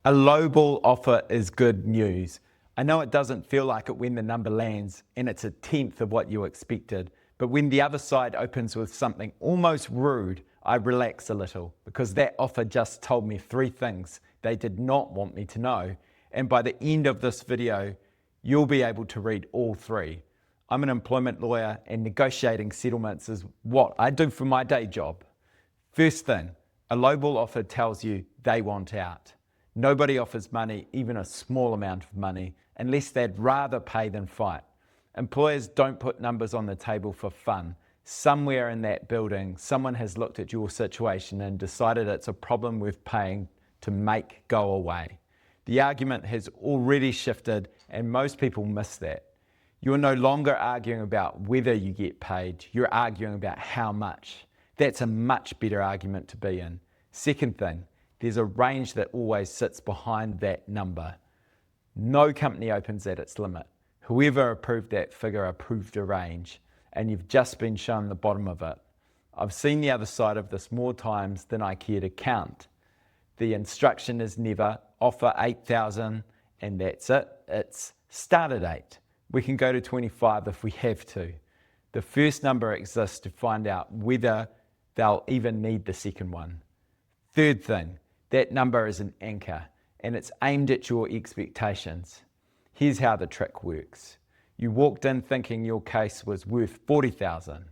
A lowball offer is good news. I know it doesn't feel like it when the number lands and it's a tenth of what you expected, but when the other side opens with something almost rude, I relax a little because that offer just told me 3 things they did not want me to know. And by the end of this video, you'll be able to read all 3. I'm an employment lawyer and negotiating settlements is what I do for my day job. First thing, a lowball offer tells you they want out. Nobody offers money, even a small amount of money, unless they'd rather pay than fight. Employers don't put numbers on the table for fun. Somewhere in that building, someone has looked at your situation and decided it's a problem worth paying to make go away. The argument has already shifted and most people miss that. You're no longer arguing about whether you get paid, you're arguing about how much. That's a much better argument to be in. Second thing, there's a range that always sits behind that number. No company opens at its limit. Whoever approved that figure approved a range, and you've just been shown the bottom of it. I've seen the other side of this more times than I care to count. The instruction is never offer 8,000 and that's it. It's start at 8. We can go to 25 if we have to. The first number exists to find out whether they'll even need the second one. Third thing, that number is an anchor and it's aimed at your expectations. Here's how the trick works. You walked in thinking your case was worth 40,000.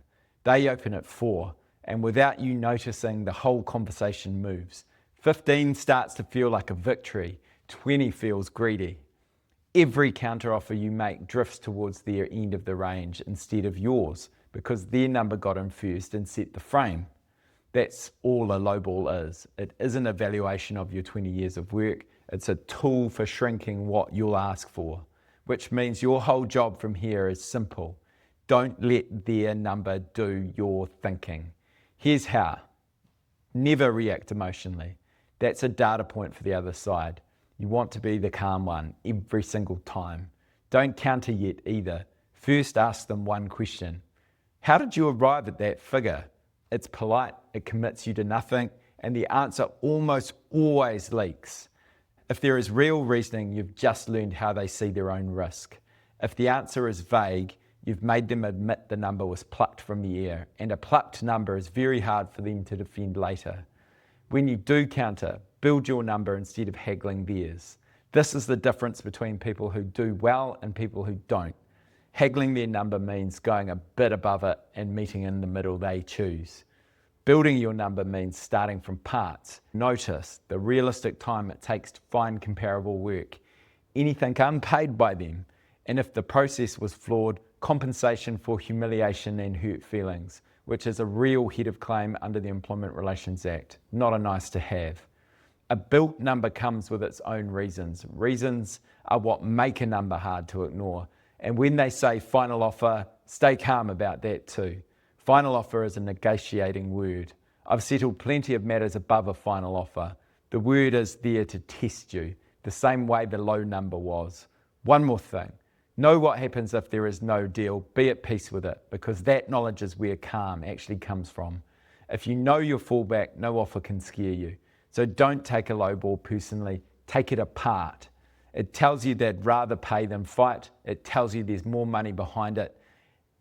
They open at 4 and without you noticing, the whole conversation moves. 15 starts to feel like a victory. 20 feels greedy. Every counteroffer you make drifts towards their end of the range instead of yours because their number got in first and set the frame. That's all a lowball is. It isn't a valuation of your 20 years of work. It's a tool for shrinking what you'll ask for, which means your whole job from here is simple. Don't let their number do your thinking. Here's how. Never react emotionally. That's a data point for the other side. You want to be the calm one every single time. Don't counter yet either. First ask them one question. How did you arrive at that figure? It's polite, it commits you to nothing, and the answer almost always leaks. If there is real reasoning, you've just learned how they see their own risk. If the answer is vague, you've made them admit the number was plucked from the air, and a plucked number is very hard for them to defend later. When you do counter, build your number instead of haggling theirs. This is the difference between people who do well and people who don't. Haggling their number means going a bit above it and meeting in the middle they choose. Building your number means starting from parts. Notice the realistic time it takes to find comparable work, anything unpaid by them, and if the process was flawed, compensation for humiliation and hurt feelings, which is a real head of claim under the Employment Relations Act, not a nice to have. A built number comes with its own reasons. Reasons are what make a number hard to ignore. And when they say final offer, stay calm about that too. Final offer is a negotiating word. I've settled plenty of matters above a final offer. The word is there to test you, the same way the low number was. One more thing. Know what happens if there is no deal. Be at peace with it, because that knowledge is where calm actually comes from. If you know your fallback, no offer can scare you. So don't take a lowball personally. Take it apart. It tells you they'd rather pay than fight. It tells you there's more money behind it.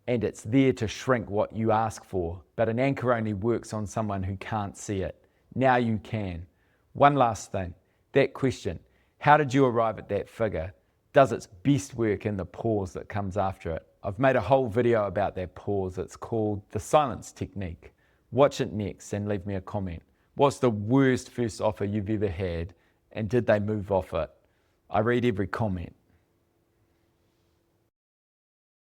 And it's there to shrink what you ask for. But an anchor only works on someone who can't see it. Now you can. One last thing. That question, how did you arrive at that figure, does its best work in the pause that comes after it. I've made a whole video about that pause. It's called the silence technique. Watch it next and leave me a comment. What's the worst first offer you've ever had, and did they move off it? I read every comment.